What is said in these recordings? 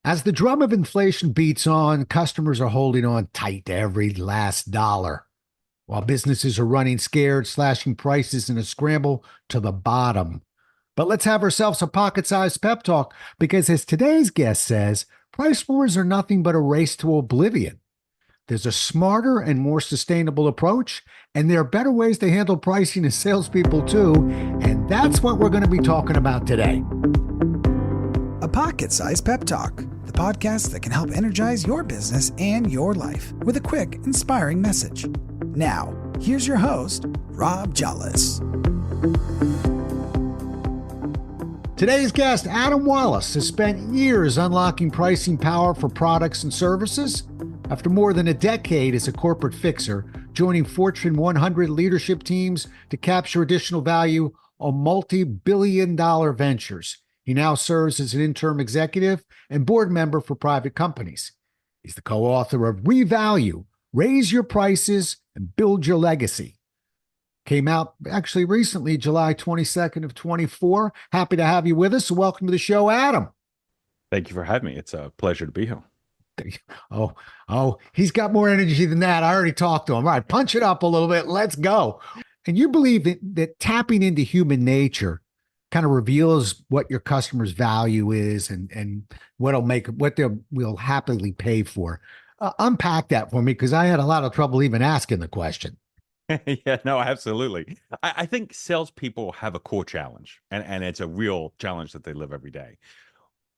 As the drum of inflation beats on, customers are holding on tight to every last dollar, while businesses are running scared, slashing prices in a scramble to the bottom. But let's have ourselves a pocket sized pep talk because, as today's guest says, price wars are nothing but a race to oblivion. There's a smarter and more sustainable approach, and there are better ways to handle pricing as salespeople, too. And that's what we're going to be talking about today. A Pocket Sized Pep Talk, the podcast that can help energize your business and your life with a quick, inspiring message. Now, here's your host, Rob Jollis. Today's guest, Adam Wallace, has spent years unlocking pricing power for products and services. After more than a decade as a corporate fixer, joining Fortune 100 leadership teams to capture additional value on multi-billion-dollar ventures, he now serves as an interim executive and board member for private companies. He's the co-author of Revalue, Raise Your Prices and Build Your Legacy. Came out actually recently, July 22nd of 24. Happy to have you with us. Welcome to the show, Adam. Thank you for having me. It's a pleasure to be here. He's got more energy than that. I already talked to him. All right, punch it up a little bit. Let's go. And you believe that tapping into human nature kind of reveals what your customer's value is and what they will happily pay for. Unpack that for me, because I had a lot of trouble even asking the question. Yeah, no, absolutely. I think salespeople have a core challenge, and it's a real challenge that they live every day.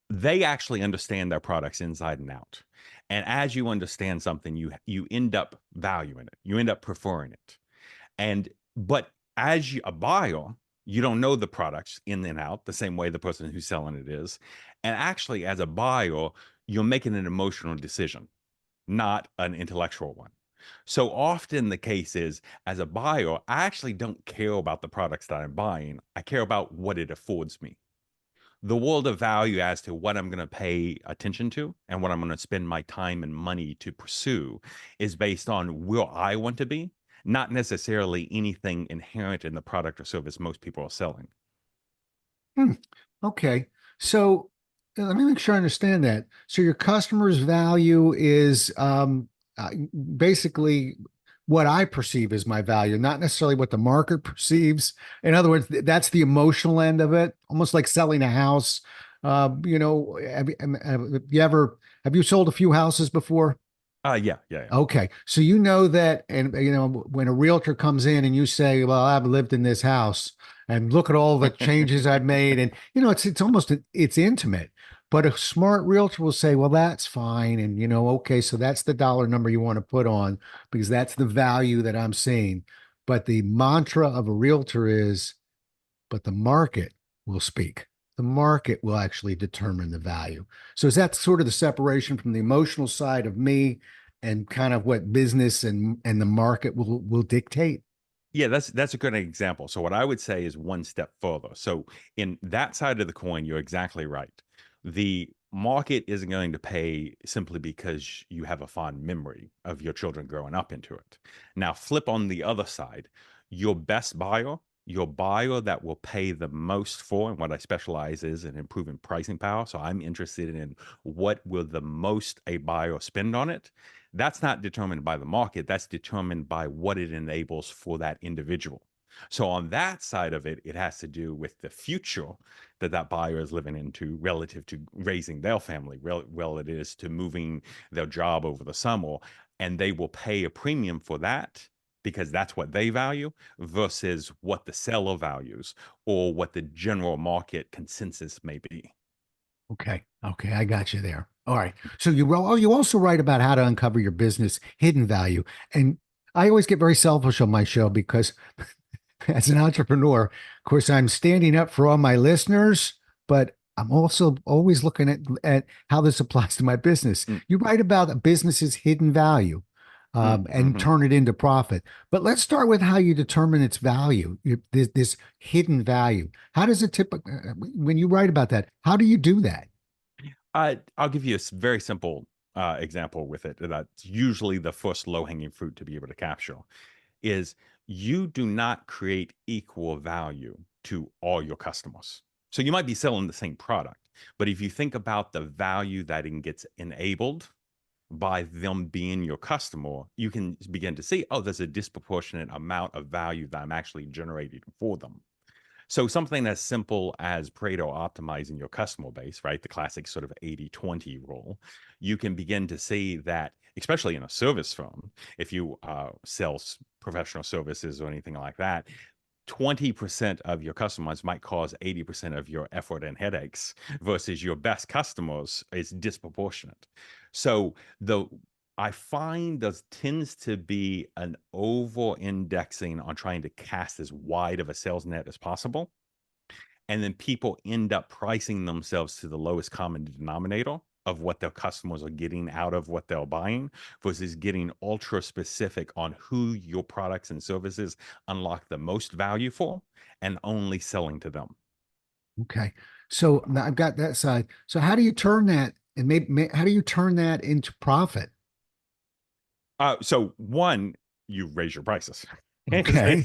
They actually understand their products inside and out. And as you understand something, you end up valuing it. You end up preferring it. But as a buyer, you don't know the products in and out the same way the person who's selling it is. And actually, as a buyer, you're making an emotional decision, not an intellectual one. So often the case is, as a buyer, I actually don't care about the products that I'm buying. I care about what it affords me. The world of value as to what I'm going to pay attention to and what I'm going to spend my time and money to pursue is based on where I want to be, not necessarily anything inherent in the product or service most people are selling. Okay. So let me make sure I understand that. So your customer's value is basically what I perceive as my value, not necessarily what the market perceives. In other words, that's the emotional end of it, almost like selling a house. Have you sold a few houses before? Yeah. Okay. So you know that, and when a realtor comes in and you say, well, I've lived in this house and look at all the changes I've made. And, it's almost, it's intimate. But a smart realtor will say, well, that's fine. And, okay, so that's the dollar number you want to put on because that's the value that I'm seeing. But the mantra of a realtor is, but the market will speak. The market will actually determine the value. So is that sort of the separation from the emotional side of me and kind of what business and the market will dictate? Yeah, that's a good example. So what I would say is one step further. So in that side of the coin, you're exactly right. The market isn't going to pay simply because you have a fond memory of your children growing up into it. Now, flip on the other side, your best buyer, your buyer that will pay the most for, and what I specialize is in improving pricing power. So I'm interested in what will the most a buyer spend on it. That's not determined by the market. That's determined by what it enables for that individual. So on that side of it, it has to do with the future that buyer is living into relative to raising their family, it is to moving their job over the summer. And they will pay a premium for that because that's what they value versus what the seller values or what the general market consensus may be. Okay. I got you there. All right. So you also write about how to uncover your business hidden value. And I always get very selfish on my show because as an entrepreneur, of course, I'm standing up for all my listeners, but I'm also always looking at how this applies to my business. Mm. You write about a business's hidden value and turn it into profit. But let's start with how you determine its value, this hidden value. How does it when you write about that, how do you do that? I'll give you a very simple example with it. That's usually the first low-hanging fruit to be able to capture is you do not create equal value to all your customers. So you might be selling the same product, But if you think about the value that it gets enabled by them being your customer, you can begin to see, oh, there's a disproportionate amount of value that I'm actually generating for them. So something as simple as Pareto optimizing your customer base, right? The classic sort of 80-20 rule. You can begin to see that, especially in a service firm, if you sell professional services or anything like that, 20% of your customers might cause 80% of your effort and headaches versus your best customers is disproportionate. So I find there tends to be an over indexing on trying to cast as wide of a sales net as possible. And then people end up pricing themselves to the lowest common denominator of what their customers are getting out of what they're buying versus getting ultra specific on who your products and services unlock the most value for and only selling to them. Okay. So now I've got that side. So how do you turn that and how do you turn that into profit? So one, you raise your prices. Okay.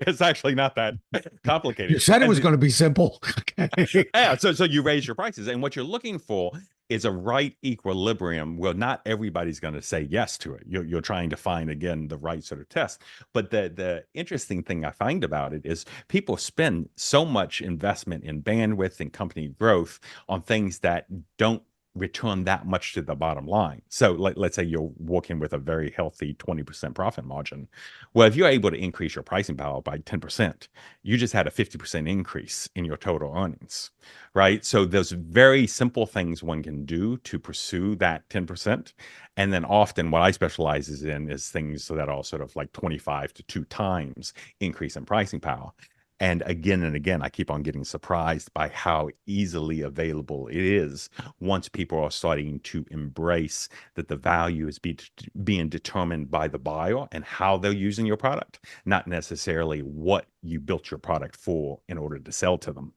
It's actually not that You complicated. said it And was going to be simple. Okay. yeah, so you raise your prices, and what you're looking for is a right equilibrium. Well, not everybody's going to say yes to it. You're trying to find again the right sort of test. But the interesting thing I find about it is people spend so much investment in bandwidth and company growth on things that don't return that much to the bottom line. So let's say you're working with a very healthy 20% profit margin. Well, if you're able to increase your pricing power by 10%, you just had a 50% increase in your total earnings, right? So there's very simple things one can do to pursue that 10%. And then often what I specialize in is things that are sort of like 25 to 2 times increase in pricing power. And again, I keep on getting surprised by how easily available it is once people are starting to embrace that the value is being determined by the buyer and how they're using your product, not necessarily what you built your product for in order to sell to them.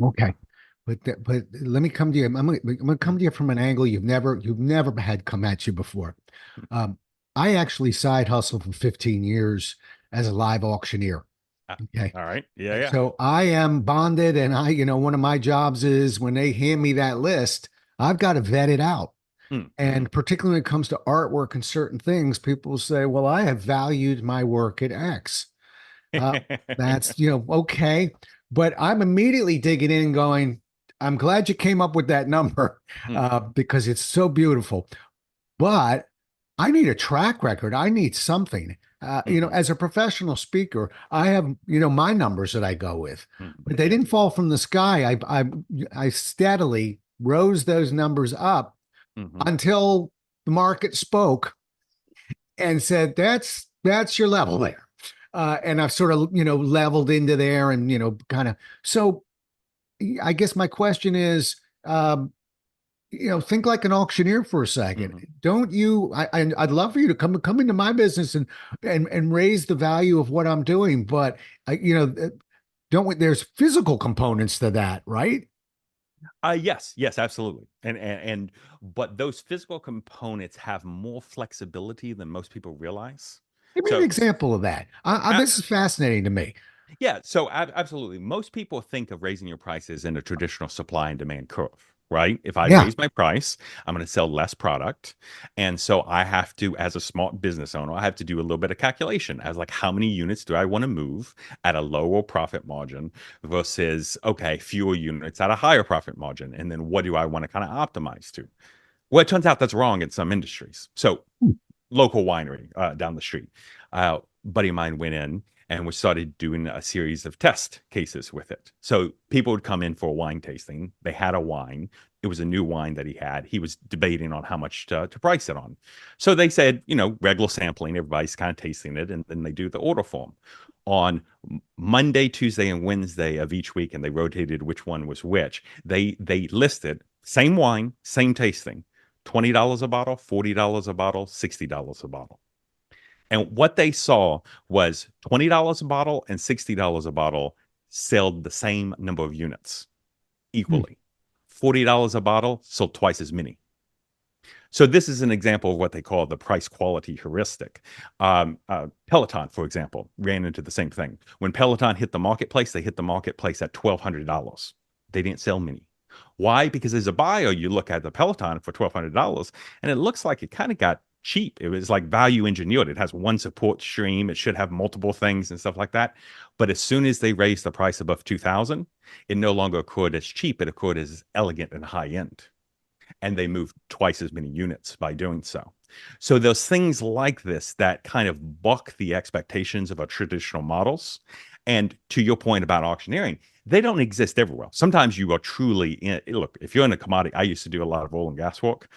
Okay. But let me come to you. I'm gonna come to you from an angle you've never had come at you before. Um, I actually side hustled for 15 years as a live auctioneer. Okay. All right. Yeah, yeah. So I am bonded, and one of my jobs is when they hand me that list, I've got to vet it out. Mm-hmm. And particularly when it comes to artwork and certain things, people say, well, I have valued my work at X. Uh, that's, okay. But I'm immediately digging in and going, I'm glad you came up with that number because it's so beautiful. But I need a track record. I need something. Mm-hmm. As a professional speaker, I have, my numbers that I go with, Mm-hmm. but they didn't fall from the sky. I steadily rose those numbers up Mm-hmm. until the market spoke and said, that's your level there. And I've sort of, leveled into there and, kind of, so I guess my question is, think like an auctioneer for a second. Mm-hmm. Don't you? I'd love for you to come into my business and raise the value of what I'm doing, but don't we, there's physical components to that, right? Yes, absolutely. But those physical components have more flexibility than most people realize. Give me an So, example of that. This is fascinating to me. yeah, so absolutely. Most people think of raising your prices in a traditional supply and demand curve, right? If I Yeah. raise my price, I'm going to sell less product. And so I have to, as a small business owner, I have to do a little bit of calculation as like how many units do I want to move at a lower profit margin versus, okay, fewer units at a higher profit margin. And then what do I want to kind of optimize to? Well, it turns out that's wrong in some industries. So local winery down the street. Buddy of mine went in and we started doing a series of test cases with it. So people would come in for a wine tasting. They had a wine. It was a new wine that he had. He was debating on how much to price it on. So they said, regular sampling, everybody's kind of tasting it, and then they do the order form. On Monday, Tuesday, and Wednesday of each week, and they rotated which one was which. They listed same wine, same tasting, $20 a bottle, $40 a bottle, $60 a bottle. And what they saw was $20 a bottle and $60 a bottle sold the same number of units Hmm. equally. $40 a bottle sold twice as many. So this is an example of what they call the price quality heuristic. Peloton, for example, ran into the same thing. When Peloton hit the marketplace, they hit the marketplace at $1,200. They didn't sell many. Why? Because as a buyer, you look at the Peloton for $1,200 and it looks like it kind of got cheap. It was like value engineered. It has one support stream. It should have multiple things and stuff like that. But as soon as they raised the price above 2000, it no longer occurred as cheap. It occurred as elegant and high end. And they moved twice as many units by doing so. So there's things like this that kind of buck the expectations of our traditional models. And to your point about auctioneering, they don't exist everywhere. Sometimes you are truly in, look, if you're in a commodity, I used to do a lot of oil and gas work.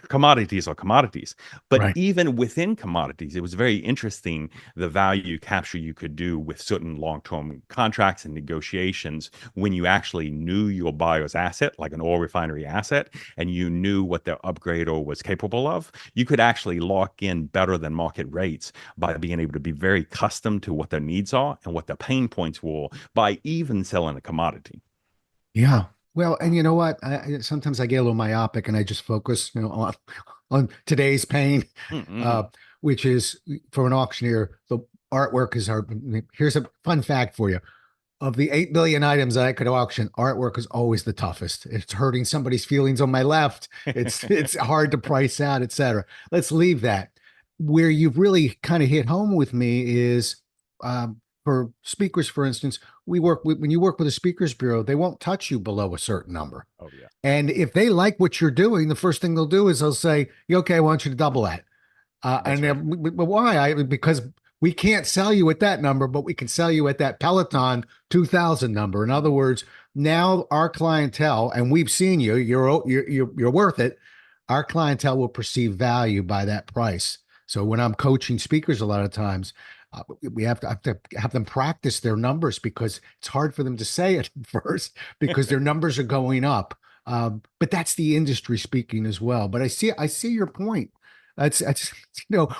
Commodities are commodities. But Right. even within commodities, it was very interesting the value capture you could do with certain long-term contracts and negotiations when you actually knew your buyer's asset, like an oil refinery asset, and you knew what their upgrader was capable of. You could actually lock in better than market rates by being able to be very custom to what their needs are and what their pain points were by even selling a commodity. Yeah. Well, and you know what? Sometimes I get a little myopic and I just focus, on today's pain, uh, Mm-mm. which is for an auctioneer, the artwork is hard. Here's a fun fact for you. Of the 8 billion items that I could auction, artwork is always the toughest. It's hurting somebody's feelings on my left. It's hard to price out, etc. Let's leave that. Where you've really kind of hit home with me is for speakers, for instance, when you work with a speakers bureau, they won't touch you below a certain number. Oh, yeah. And if they like what you're doing, the first thing they'll do is they'll say, okay, I want you to double that. That's right. But why? Because we can't sell you at that number, but we can sell you at that Peloton 2000 number. In other words, now our clientele, and we've seen you, you're worth it. Our clientele will perceive value by that price. So when I'm coaching speakers, a lot of times we have them practice their numbers because it's hard for them to say it first because their numbers are going up. But that's the industry speaking as well. But I see your point. That's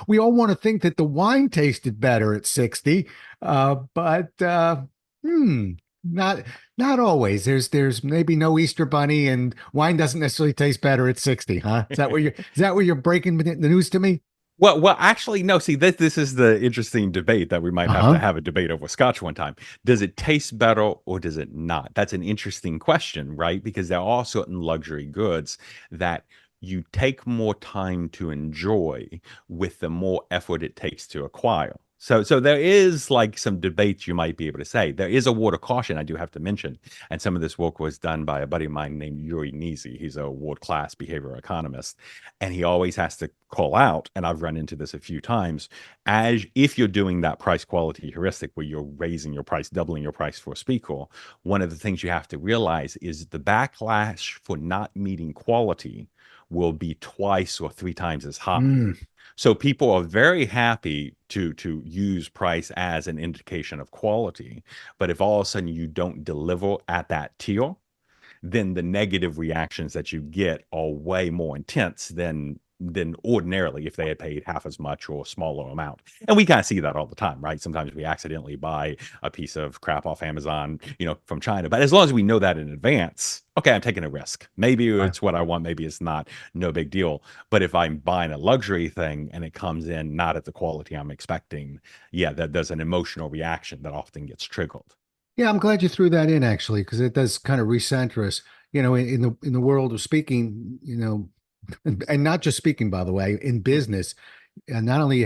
we all want to think that the wine tasted better at 60, but not not always. There's maybe no Easter bunny, and wine doesn't necessarily taste better at 60, huh? Is that where you're breaking the news to me? Well, actually, no. See, this is the interesting debate that we might have to Uh-huh. have a debate over scotch one time. Does it taste better or does it not? That's an interesting question, right? Because there are certain luxury goods that you take more time to enjoy with the more effort it takes to acquire. So there is like some debates you might be able to say. There is a word of caution I do have to mention, and some of this work was done by a buddy of mine named Yuri Nizi. He's a world-class behavioral economist, and he always has to call out, and I've run into this a few times, as if you're doing that price quality heuristic where you're raising your price, doubling your price for a speaker, one of the things you have to realize is the backlash for not meeting quality will be twice or three times as high. Mm. So people are very happy to use price as an indication of quality, but if all of a sudden you don't deliver at that tier, then the negative reactions that you get are way more intense than ordinarily if they had paid half as much or a smaller amount. And we kind of see that all the time, right? Sometimes we accidentally buy a piece of crap off Amazon, from China. But as long as we know that in advance, okay, I'm taking a risk. Maybe Right. it's what I want, maybe it's not, no big deal. But if I'm buying a luxury thing and it comes in not at the quality I'm expecting, yeah, there's an emotional reaction that often gets triggered. Yeah, I'm glad you threw that in actually, because it does kind of recenter us, in the world of speaking, and not just speaking, by the way, in business. And not only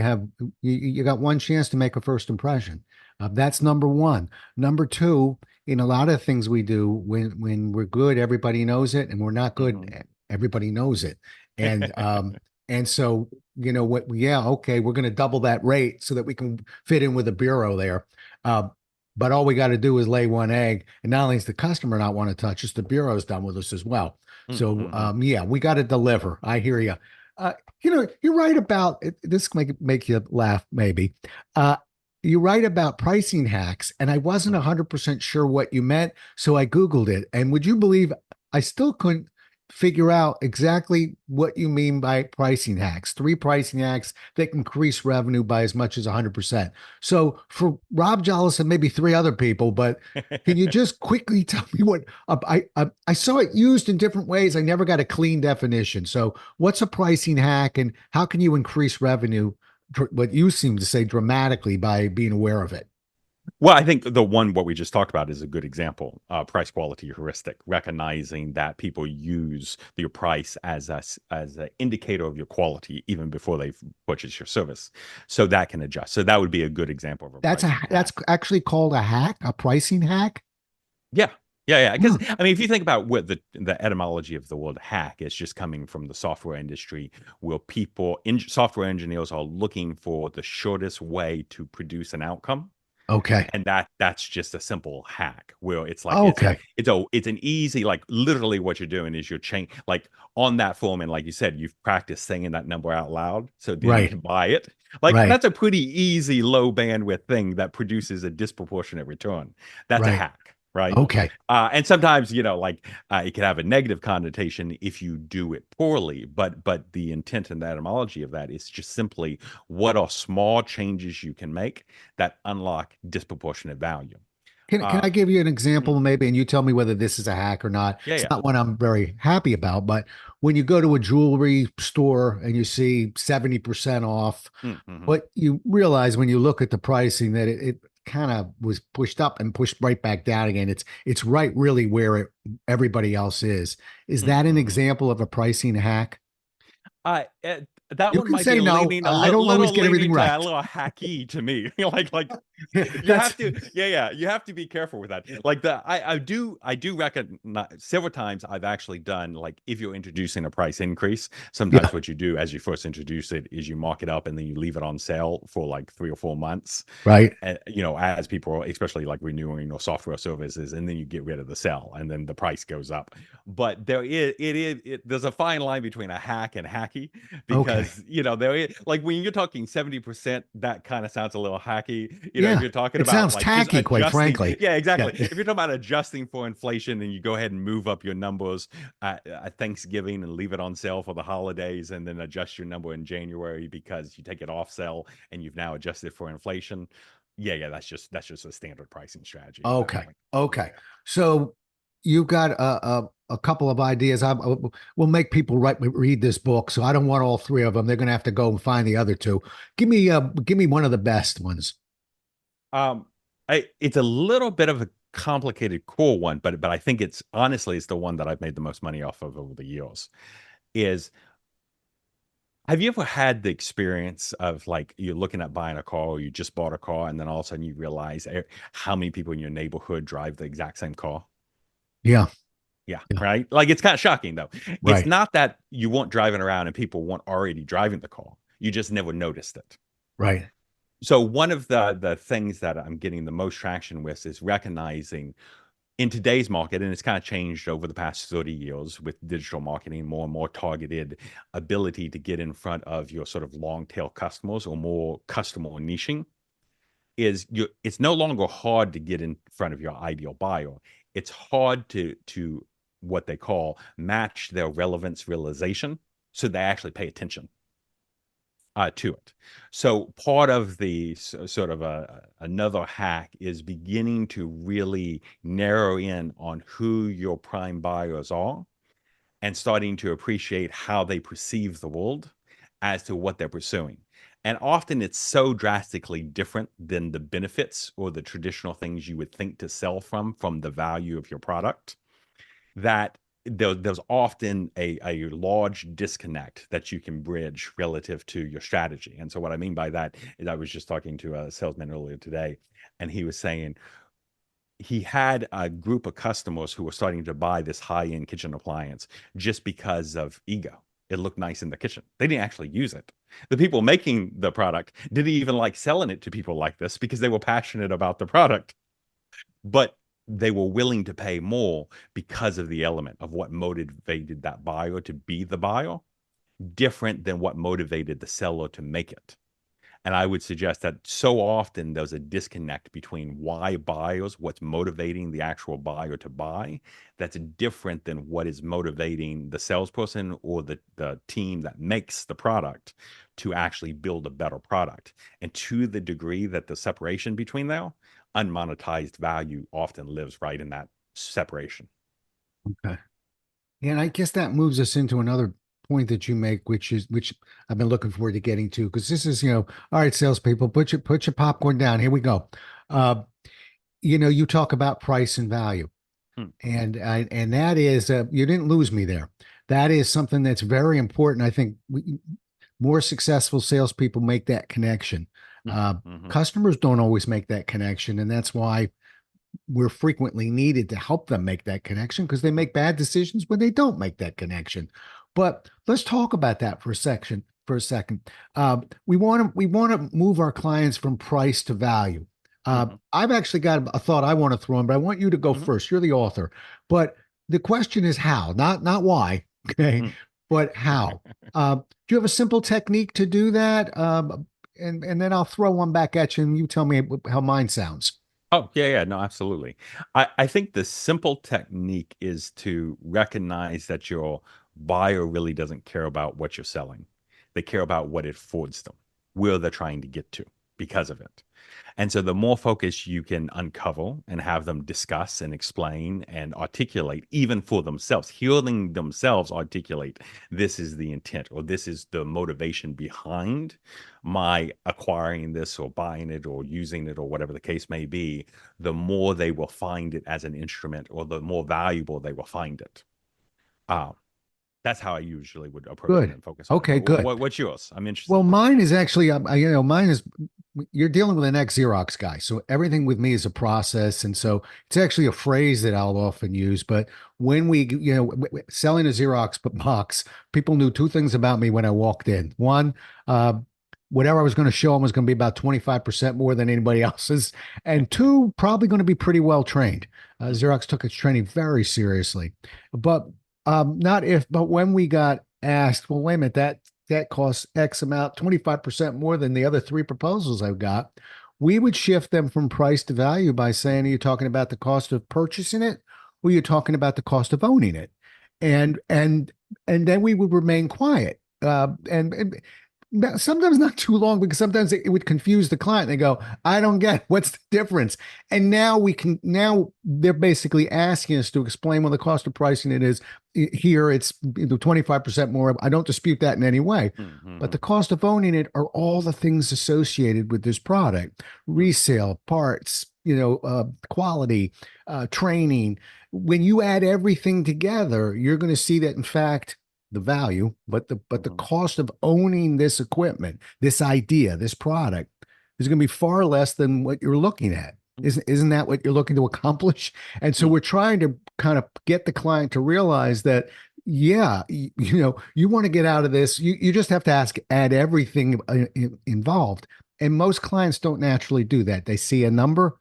you got one chance to make a first impression. That's number one. Number two, in a lot of things we do, when we're good, everybody knows it, and we're not good, Mhm. everybody knows it. And so what? Yeah, okay, we're going to double that rate so that we can fit in with a bureau there. Uh, but all we got to do is lay one egg, and not only does the customer not want to touch us, the bureau's done with us as well. So Mhm. yeah, we got to deliver. I hear you. Uh, you're right about this. Make you laugh, maybe. Uh, you're right about pricing hacks, and I wasn't Mhm. 100% sure what you meant, so I Googled it. And would you believe I still couldn't figure out exactly what you mean by pricing hacks? Three pricing hacks that can increase revenue by as much as 100%. So for Rob Jollis and maybe three other people, but can you just quickly tell me what I saw it used in different ways? I never got a clean definition. So what's a pricing hack, and how can you increase revenue? What you seem to say dramatically by being aware of it. Well, I think the one what we just talked about is a good example. Price quality heuristic, recognizing that people use your price as as an indicator of your quality even before they purchase your service, so that can adjust. So that would be a good example of a pricing That's hack. actually called a hack, a pricing hack. Yeah. Yeah, yeah. Because Hmm. I mean, if you think about what the etymology of the word hack is, just coming from the software industry, where software engineers are looking for the shortest way to produce an outcome, Okay. and that's just a simple hack where it's like Okay. it's an easy, like literally what you're doing is you're change like on that form, and like you said, you've practiced saying that number out loud, so then you Right. can buy it. Like Right. that's a pretty easy low bandwidth thing that produces a disproportionate return. That's a Right. hack, right? Okay. And sometimes, it can have a negative connotation if you do it poorly, but the intent and the etymology of that is just simply what are small changes you can make that unlock disproportionate value. Can Uh, I give you an mhm. example, maybe, and you tell me whether this is a hack or not? Yeah, It's yeah. not one I'm very happy about, but when you go to a jewelry store and you see 70% off, Mm-hmm. what you realize when you look at the pricing that it kind of was pushed up and pushed right back down again. It's right really where everybody else is. Is that an Mm-hmm. example of a pricing hack? I that You one can might be say no. leaning I don't always little get leaning everything to a right. little hacky to me. Like you That's have to, yeah, you have to be careful with that. Like I do recognize several times I've actually done, like, if you're introducing a price increase, yeah, sometimes what you do as you first introduce it is you mark it up and then you leave it on sale for like 3 or 4 months, right. and as people, especially like renewing your software services, and then you get rid of the sell and then the price goes up. But there's a fine line between a hack and hacky, Okay. because there is, like, when you're talking 70%, that kind of sounds a little hacky. If Yeah. you're talking It about sounds like just tacky, quite adjusting, frankly. yeah, Yeah. exactly. If you're talking about adjusting for inflation and you go ahead and move up your numbers at Thanksgiving and leave it on sale for the holidays, and then adjust your number in January because you take it off sale and you've now adjusted for inflation. Yeah, yeah, that's just a standard pricing strategy at that Okay. point. Okay. So you've got a couple of ideas. We'll make people read this book, so I don't want all three of them. They're going to have to go and find the other two. Give me one of the best ones. Um, it's a little bit of a complicated core one, but I think it's honestly it's the one that I've made the most money off of over the years. Is Have you ever had the experience of, like, you're looking at buying a car, or you just bought a car, and then all of a sudden you realize how many people in your neighborhood drive the exact same car? Yeah. Yeah, Yeah. right. Like, it's kind of shocking though. It's Right. not that you weren't driving around and people weren't already driving the car. You just never noticed it. Right. So one of the things that I'm getting the most traction with is recognizing in today's market, and it's kind of changed over the past 30 years with digital marketing, more and more targeted ability to get in front of your sort of long tail customers, or more customer niching, it's no longer hard to get in front of your ideal buyer. It's hard to what they call match their relevance realization, so they actually pay attention to it. So part of the sort of another hack is beginning to really narrow in on who your prime buyers are, and starting to appreciate how they perceive the world as to what they're pursuing. And often it's so drastically different than the benefits or the traditional things you would think to sell from the value of your product, that there's often a large disconnect that you can bridge relative to your strategy. And so what I mean by that is, I was just talking to a salesman earlier today, and he was saying he had a group of customers who were starting to buy this high-end kitchen appliance just because of ego. It looked nice in the kitchen. They didn't actually use it. The people making the product didn't even like selling it to people like this because they were passionate about the product, but they were willing to pay more because of the element of what motivated that buyer to be the buyer, different than what motivated the seller to make it. And I would suggest that so often there's a disconnect between why buyers, what's motivating the actual buyer to buy, that's different than what is motivating the salesperson or the team that makes the product to actually build a better product. And to the degree that the separation between them, unmonetized value often lives right in that separation. Okay. And I guess that moves us into another point that you make, which I've been looking forward to getting to, because this is, all right, salespeople, put your popcorn down. Here we go. you talk about price and value, Hmm. and that is you didn't lose me there. That is something that's very important. I think more successful salespeople make that connection. Uh, Mm-hmm. Customers don't always make that connection, and that's why we're frequently needed to help them make that connection because they make bad decisions when they don't make that connection. But let's talk about that for a section for a second. We want to move our clients from price to value. Mm-hmm. I've actually got a thought I want to throw in, but I want you to go Mm-hmm. first. You're the author, but the question is how, not why. Okay, Mm. but how? Do you have a simple technique to do that? And then I'll throw one back at you, and you tell me how mine sounds. Oh, yeah, yeah, no, absolutely. I think the simple technique is to recognize that your buyer really doesn't care about what you're selling. They care about what it affords them, where they're trying to get to because of it. And so the more focus you can uncover and have them discuss and explain and articulate, even for themselves, hearing themselves articulate, this is the intent or this is the motivation behind my acquiring this or buying it or using it or whatever the case may be, the more they will find it as an instrument or the more valuable they will find it. Uh, that's how I usually would approach it Good. and focus on it. Okay, But good. what's yours? I'm Well, interested. mine is actually, mine is, you're dealing with an ex-Xerox guy. So everything with me is a process. And so it's actually a phrase that I'll often use. But when selling a Xerox box, people knew two things about me when I walked in. One, uh, whatever I was going to show them was going to be about 25% more than anybody else's. And two, probably going to be pretty well trained. Xerox took its training very seriously. But not if, but when we got asked, well, wait a minute, that costs X amount, 25% more than the other three proposals I've got. We would shift them from price to value by saying, are you talking about the cost of purchasing it? Or are you talking about the cost of owning it? And then we would remain quiet. And sometimes not too long because sometimes it would confuse the client. They go, I don't get what's the difference. And now they're basically asking us to explain what the cost of pricing it is. Here it's 25% more. I don't dispute that in any way. But Mm-hmm. the cost of owning it are all the things associated with this product: resale, parts, quality, training. When you add everything together, you're going to see that, in fact, the value, but the Mm-hmm. cost of owning this equipment, this idea, this product is going to be far less than what you're looking at. Isn't that what you're looking to accomplish? And so we're trying to kind of get the client to realize that, yeah, you want to get out of this. You just have to add everything involved. And most clients don't naturally do that. They see a number,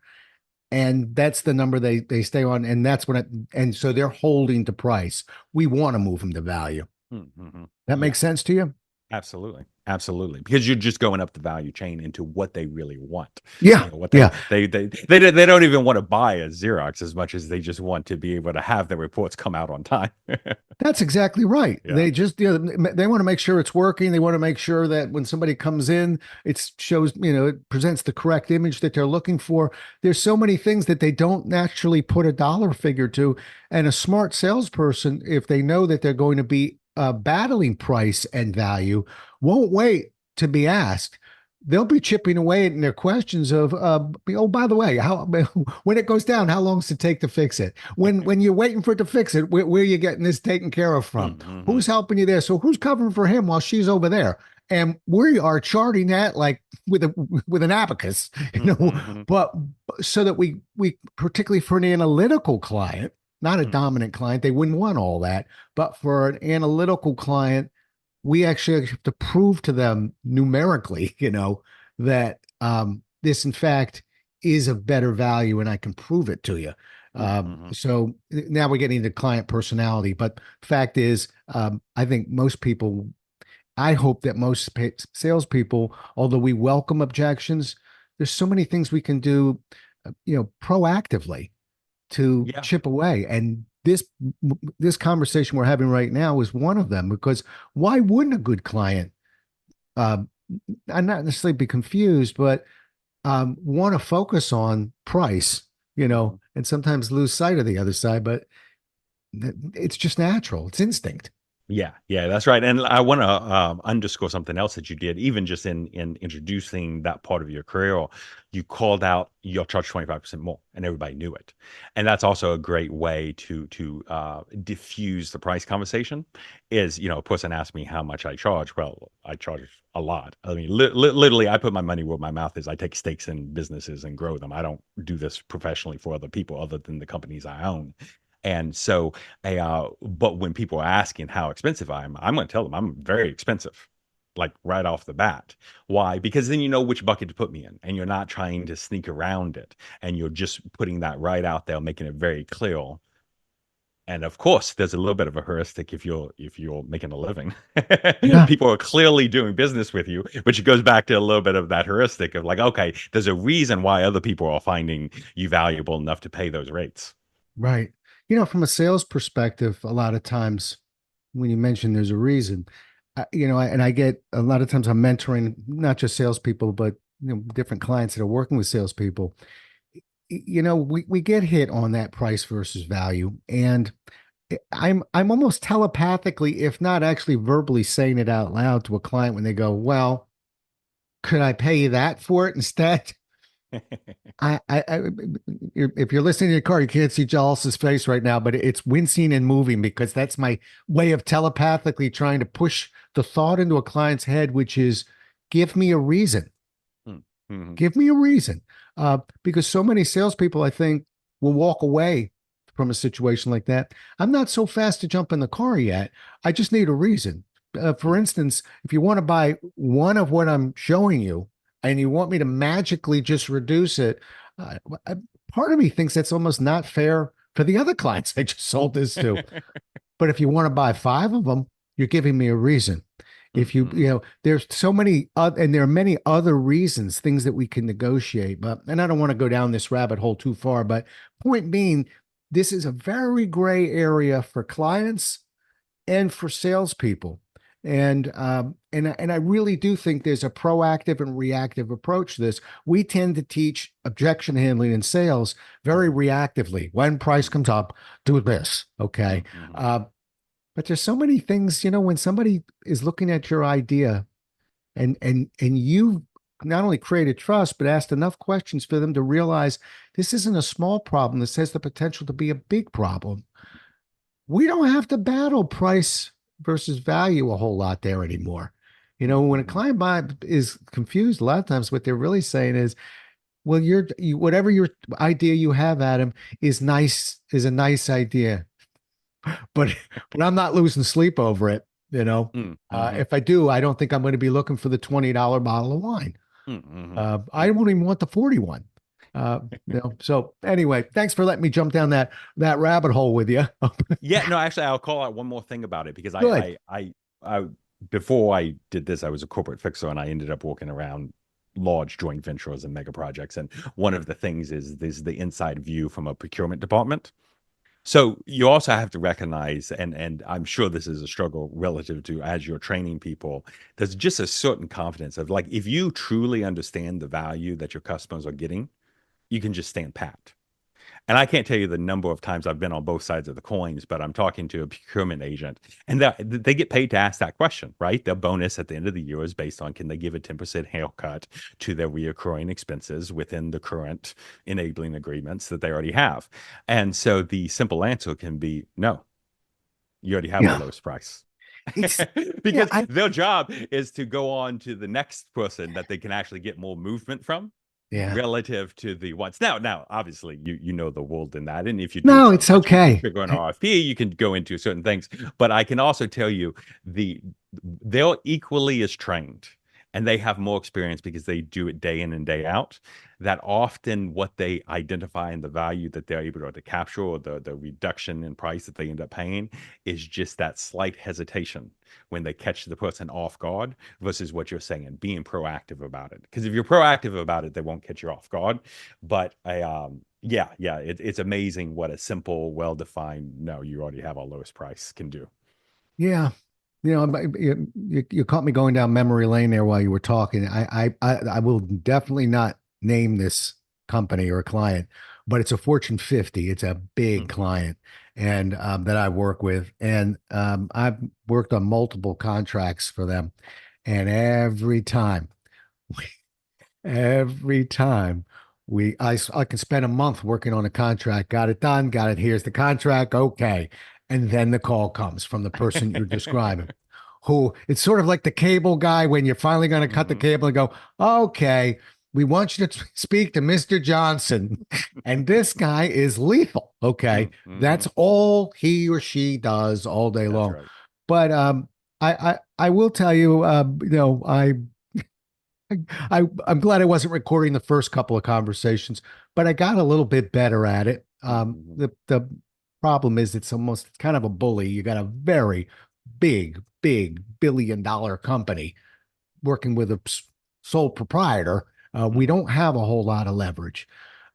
and that's the number they stay on, and that's when and so they're holding to price. We want to move them to value. Mm-hmm. That Yeah. makes sense to you? Absolutely. Absolutely. Because you're just going up the value chain into what they really want. Yeah. What Yeah. they don't even want to buy a Xerox as much as they just want to be able to have their reports come out on time. That's exactly right. Yeah. They just, they want to make sure it's working. They want to make sure that when somebody comes in, it shows, it presents the correct image that they're looking for. There's so many things that they don't naturally put a dollar figure to. And a smart salesperson, if they know that they're going to be battling price and value, won't wait to be asked. They'll be chipping away in their questions of, oh, by the way, how when it goes down, how long does it take to fix it? When you're waiting for it to fix it, where are you getting this taken care of from? Mm-hmm. Who's helping you there? So who's covering for him while she's over there? And we are charting that like with an abacus, Mm-hmm. but so that we particularly for an analytical client, not a Mm-hmm. dominant client, they wouldn't want all that, but for an analytical client, we actually have to prove to them numerically, that this in fact is of better value, and I can prove it to you. Mm-hmm. So now we're getting into client personality, but fact is, I think most people, I hope that most salespeople, although we welcome objections, there's so many things we can do, proactively to Yeah. chip away. And this conversation we're having right now is one of them, because why wouldn't a good client, I'm not necessarily be confused, but want to focus on price, Mm-hmm. and sometimes lose sight of the other side, but it's just natural. It's instinct. Yeah, that's right. And I want to underscore something else that you did, even just in introducing that part of your career. You called out you'll charge 25% more, and everybody knew it. And that's also a great way to diffuse the price conversation. Is a person asked me how much I charge. Well, I charge a lot. I mean, literally, I put my money where my mouth is. I take stakes in businesses and grow them. I don't do this professionally for other people, other than the companies I own. And so but when people are asking how expensive I'm going to tell them I'm very expensive, like right off the bat. Why? Because then you know which bucket to put me in, and you're not trying to sneak around it, and you're just putting that right out there, making it very clear. And of course, there's a little bit of a heuristic if you're making a living. Yeah. People are clearly doing business with you, which goes back to a little bit of that heuristic of like, okay, there's a reason why other people are finding you valuable enough to pay those rates. Right. From a sales perspective, a lot of times when you mention there's a reason, and I get a lot of times I'm mentoring not just salespeople, but different clients that are working with salespeople. We get hit on that price versus value, and I'm almost telepathically, if not actually verbally, saying it out loud to a client when they go, "Well, could I pay you that for it instead?" If you're listening to your car, you can't see Jalis's face right now, but it's wincing and moving because that's my way of telepathically trying to push the thought into a client's head, which is, give me a reason. Mhm. Give me a reason. Because so many salespeople, I think, will walk away from a situation like that. I'm not so fast to jump in the car yet. I just need a reason. For instance, if you want to buy one of what I'm showing you and you want me to magically just reduce it, uh, part of me thinks that's almost not fair for the other clients I just sold this to. But if you want to buy five of them, you're giving me a reason. If there's so many, and there are many other reasons, things that we can negotiate. And I don't want to go down this rabbit hole too far, but point being, this is a very gray area for clients and for salespeople. And I really do think there's a proactive and reactive approach to this. We tend to teach objection handling in sales very reactively. When price comes up, do this. Okay. Mhm. But there's so many things, when somebody is looking at your idea and you not only created trust, but asked enough questions for them to realize this isn't a small problem. This has the potential to be a big problem. We don't have to battle price versus value a whole lot there anymore. When a Mhm. client is confused, a lot of times what they're really saying is, well, whatever your idea you have, Adam, is nice, is a nice idea, but I'm not losing sleep over it. Mhm. If I do, I don't think I'm going to be looking for the $20 bottle of wine. Mhm. I won't even want the 41. So anyway, thanks for letting me jump down that rabbit hole with you. Yeah, no, actually, I'll call out one more thing about it because Good. I before I did this, I was a corporate fixer and I ended up walking around large joint ventures and mega projects. And one of the things is there's the inside view from a procurement department. So you also have to recognize, and I'm sure this is a struggle relative to as you're training people, there's just a certain confidence of like if you truly understand the value that your customers are getting, you can just stand pat. And I can't tell you the number of times I've been on both sides of the coins, but I'm talking to a procurement agent and they get paid to ask that question, right? Their bonus at the end of the year is based on can they give a 10% haircut to their reoccurring expenses within the current enabling agreements that they already have. And so the simple answer can be no, you already have our Yeah. lowest price. It's yeah, Because their job is to go on to the next person that they can actually get more movement from yeah. relative to the ones. Now, obviously, you know the world in that, and if you do it No, so it's much, you can okay. trigger an RFP. You can go into certain things, but I can also tell you the they're equally as trained, and they have more experience because they do it day in and day out. That often what they identify and the value that they're able to capture, or the reduction in price that they end up paying, is just that slight hesitation when they catch the person off guard versus what you're saying, being proactive about it. Because if you're proactive about it, they won't catch you off guard. But it's amazing what a simple, well-defined, no, you already have our lowest price can do. Yeah. You caught me going down memory lane there while you were talking. I will definitely not name this company or client, but it's a Fortune 50. It's a big Mm, client. and that I work with, and I've worked on multiple contracts for them, and every time I can spend a month working on a contract, got it done, got it. Here's the contract, okay, and then the call comes from the person you're describing, who it's sort of like the cable guy when you're finally going to cut the Hmm. cable and go, okay, we want you to speak to Mr. Johnson. And this guy is lethal. Okay. Hmm. That's all he or she does all day That's long. right. But I will tell you, I'm glad I wasn't recording the first couple of conversations, but I got a little bit better at it. Hmm. The problem is it's kind of a bully. You got a very big billion-dollar company working with a sole proprietor. We Hmm. don't have a whole lot of leverage.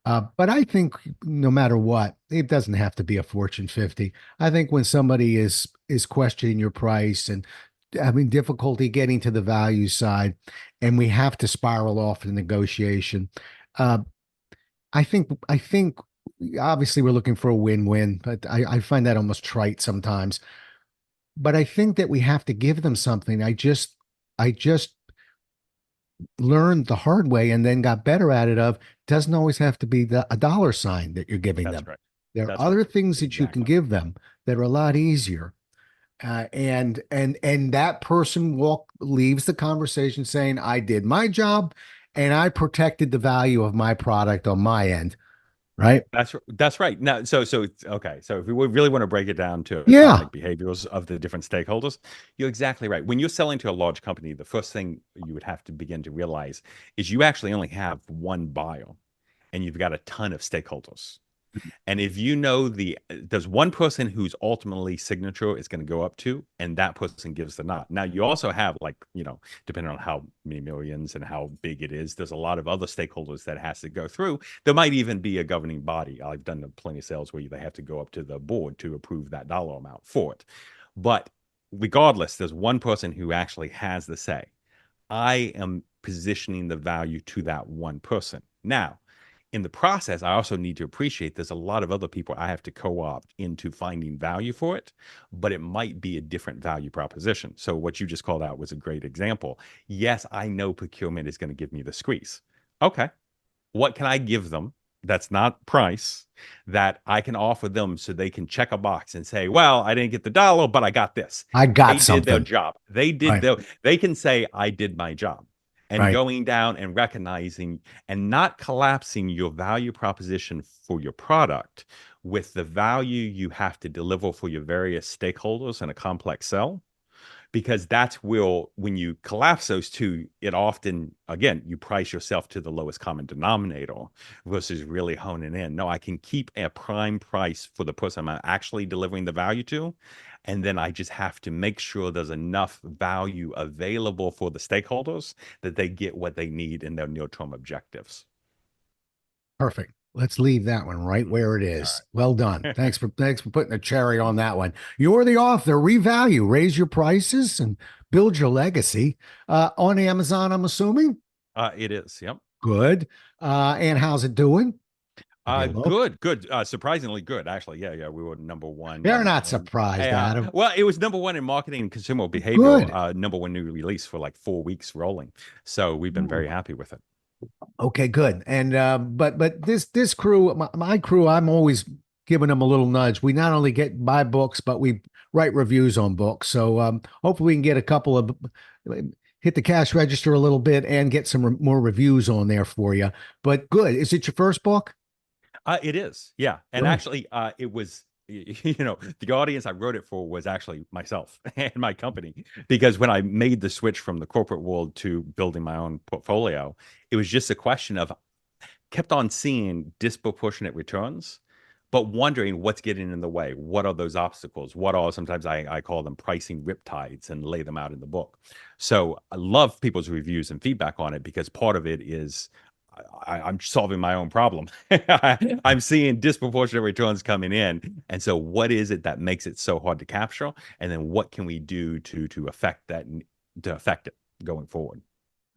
But I think no matter what, it doesn't have to be a Fortune 50. I think when somebody is questioning your price and having difficulty getting to the value side, and we have to spiral off in negotiation, uh, I think obviously we're looking for a win-win, but I find that almost trite sometimes. But I think that we have to give them something. I just learned the hard way and then got better at it of doesn't always have to be a dollar sign that you're giving That's them. right. There are That's right. other things that you can Exactly. give them that are a lot easier. And that person leaves the conversation saying, I did my job and I protected the value of my product on my end. Right. That's right. Now, so it's okay. So if we really want to break it down to Yeah. atomic behaviors of the different stakeholders, you're exactly right. When you're selling to a large company, the first thing you would have to begin to realize is you actually only have one buyer, and you've got a ton of stakeholders. And if you know there's one person whose ultimately signature is going to go up to, and that person gives the nod. Now you also have like, depending on how many millions and how big it is, there's a lot of other stakeholders that has to go through. There might even be a governing body. I've done plenty of sales where they have to go up to the board to approve that dollar amount for it. But regardless, there's one person who actually has the say. I am positioning the value to that one person. Now, in the process, I also need to appreciate there's a lot of other people I have to co opt into finding value for it, but it might be a different value proposition. So, what you just called out was a great example. Yes, I know procurement is going to give me the squeeze. Okay. What can I give them that's not price that I can offer them so they can check a box and say, well, I didn't get the dollar, but I got this. I They got did their something. job. Right. They can say, I did my job. And Right. going down and recognizing and not collapsing your value proposition for your product with the value you have to deliver for your various stakeholders in a complex sell, because that's where when you collapse those two, it often, again, you price yourself to the lowest common denominator versus really honing in. No, I can keep a prime price for the person I'm actually delivering the value to, and then I just have to make sure there's enough value available for the stakeholders that they get what they need in their near-term objectives. Perfect. Let's leave that one right where it All is. Well done. right. Thanks for putting a cherry on that one. You're the author. Revalue, raise your prices, and build your legacy. On Amazon, I'm assuming. It is. Yep. Good. And how's it doing? Have you looked? Good, good. Surprisingly good, actually. Yeah, yeah. We were number one You're not in surprised, Adam. well, it was number one in marketing and consumer behavior, Good. number one new release for like 4 weeks rolling. So we've been very happy with it. Okay, good. And but this crew, my crew, I'm always giving them a little nudge. We not only get buy books, but we write reviews on books. So hopefully we can get a couple of hit the cash register a little bit and get some more reviews on there for you. But good. Is it your first book? It is, yeah. And Good. actually, it was, the audience I wrote it for was actually myself and my company. Because when I made the switch from the corporate world to building my own portfolio, it was just a question of kept on seeing disproportionate returns, but wondering what's getting in the way. What are those obstacles? What are sometimes I call them pricing riptides and lay them out in the book. So I love people's reviews and feedback on it because part of it is I'm solving my own problem. I'm seeing disproportionate returns coming in. And so what is it that makes it so hard to capture? And then what can we do to affect that to affect it going forward?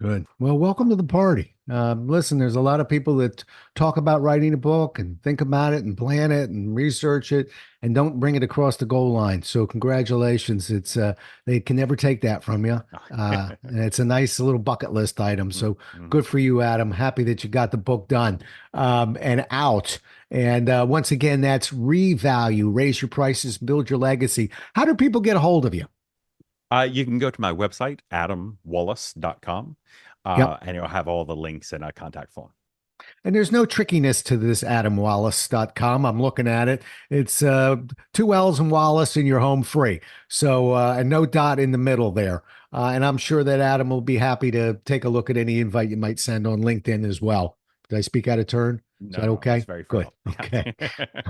Good. Well, welcome to the party. Listen, there's a lot of people that talk about writing a book and think about it and plan it and research it and don't bring it across the goal line. So congratulations. It's they can never take that from you. And it's a nice little bucket list item. So good for you, Adam. Happy that you got the book done and out. And once again, that's Revalue, Raise Your Prices, Build Your Legacy. How do people get a hold of you? You can go to my website, adamwallace.com, Yep. and it'll have all the links and a contact form. And there's no trickiness to this adamwallace.com. I'm looking at it. It's 2 L's and Wallace in your home free. So, and no dot in the middle there. And I'm sure that Adam will be happy to take a look at any invite you might send on LinkedIn as well. Did I speak out of turn? Is that okay? It's very good. full. Okay.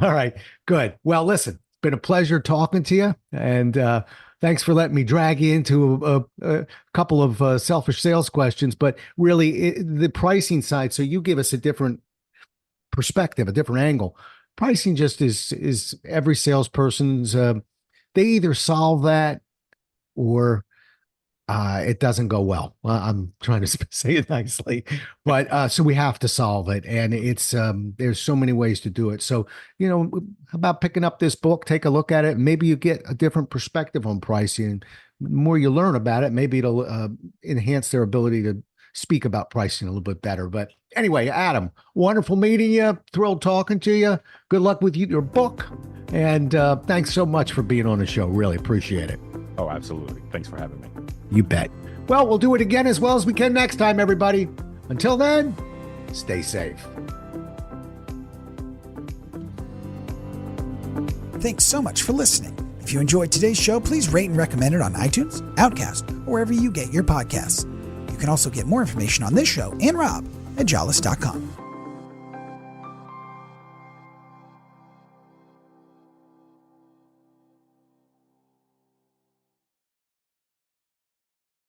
All right. Good. Well, listen, it's been a pleasure talking to you. And thanks for letting me drag you into a couple of selfish sales questions, but really the pricing side. So you give us a different perspective, a different angle. Pricing just is every salesperson's, they either solve that or it doesn't go well. I'm trying to say it nicely, but so we have to solve it, and it's there's so many ways to do it. So how about picking up this book, take a look at it, maybe you get a different perspective on pricing. The more you learn about it, maybe it'll enhance their ability to speak about pricing a little bit better. But anyway, Adam, wonderful meeting you. Thrilled talking to you. Good luck with your book, and thanks so much for being on the show. Really appreciate it. Oh, absolutely. Thanks for having me. You bet. Well, we'll do it again as well as we can next time, everybody. Until then, stay safe. Thanks so much for listening. If you enjoyed today's show, please rate and recommend it on iTunes, Outcast, or wherever you get your podcasts. You can also get more information on this show and Rob at jollis.com.